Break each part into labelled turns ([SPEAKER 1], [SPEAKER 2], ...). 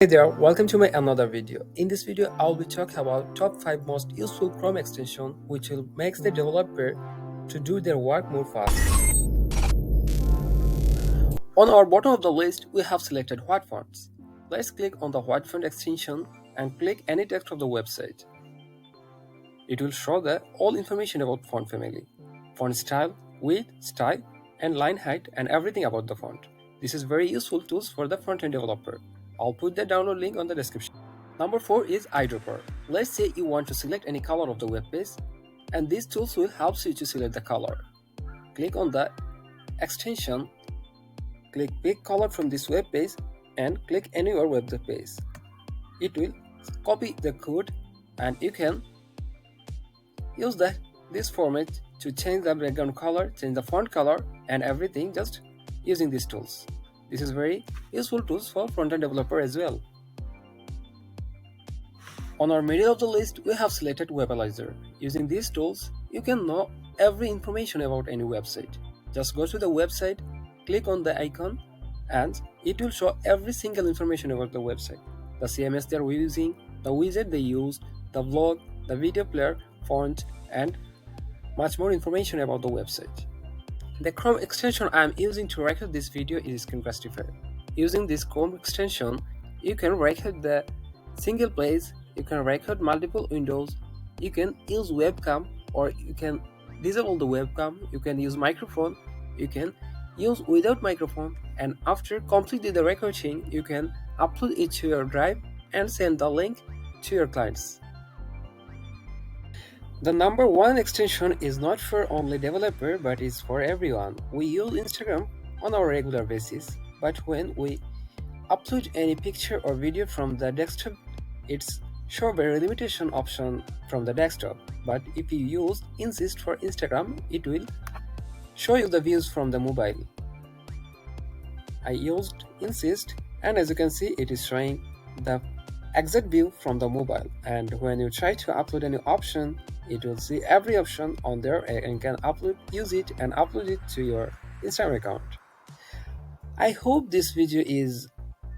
[SPEAKER 1] Hey there, welcome to my another video. In this video, I'll be talking about top 5 most useful Chrome extension which will make the developer to do their work more fast. On our bottom of the list, we have selected white fonts. Let's click on the white font extension and click any text of the website. It will show the all information about font family, font style, width, style, and line height and everything about the font. This is very useful tools for the front-end developer. I'll put the download link on the description. Number 4 is Eyedropper. Let's say you want to select any color of the web page, and these tools will help you to select the color. Click on the extension, click pick color from this web page and click anywhere web page. It will copy the code and you can use this format to change the background color, change the font color and everything just using these tools. This is very useful tools for front-end developer as well. On our middle of the list, we have selected Webalizer. Using these tools, you can know every information about any website. Just go to the website, click on the icon, and it will show every single information about the website. The CMS they are using, the widget they use, the blog, the video player, font, and much more information about the website. The Chrome extension I am using to record this video is Screen Castifier. Using this Chrome extension, you can record the single page, you can record multiple windows, you can use webcam or you can disable the webcam, you can use microphone, you can use without microphone, and after completing the recording, you can upload it to your drive and send the link to your clients. The number 1 extension is not for only developer but is for everyone. We use Instagram on a regular basis, but when we upload any picture or video from the desktop, it's show very limitation option from the desktop. But if you use Insist for Instagram, it will show you the views from the mobile. I used Insist and as you can see, it is showing the exact view from the mobile, and when you try to upload any option, it will see every option on there and you can use it and upload it to your Instagram account. I hope this video is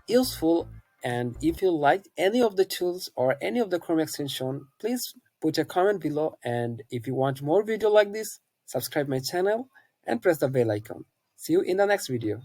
[SPEAKER 1] useful, and if you liked any of the tools or any of the Chrome extension, please put a comment below, and if you want more video like this, subscribe my channel and press the bell icon. See you in the next video.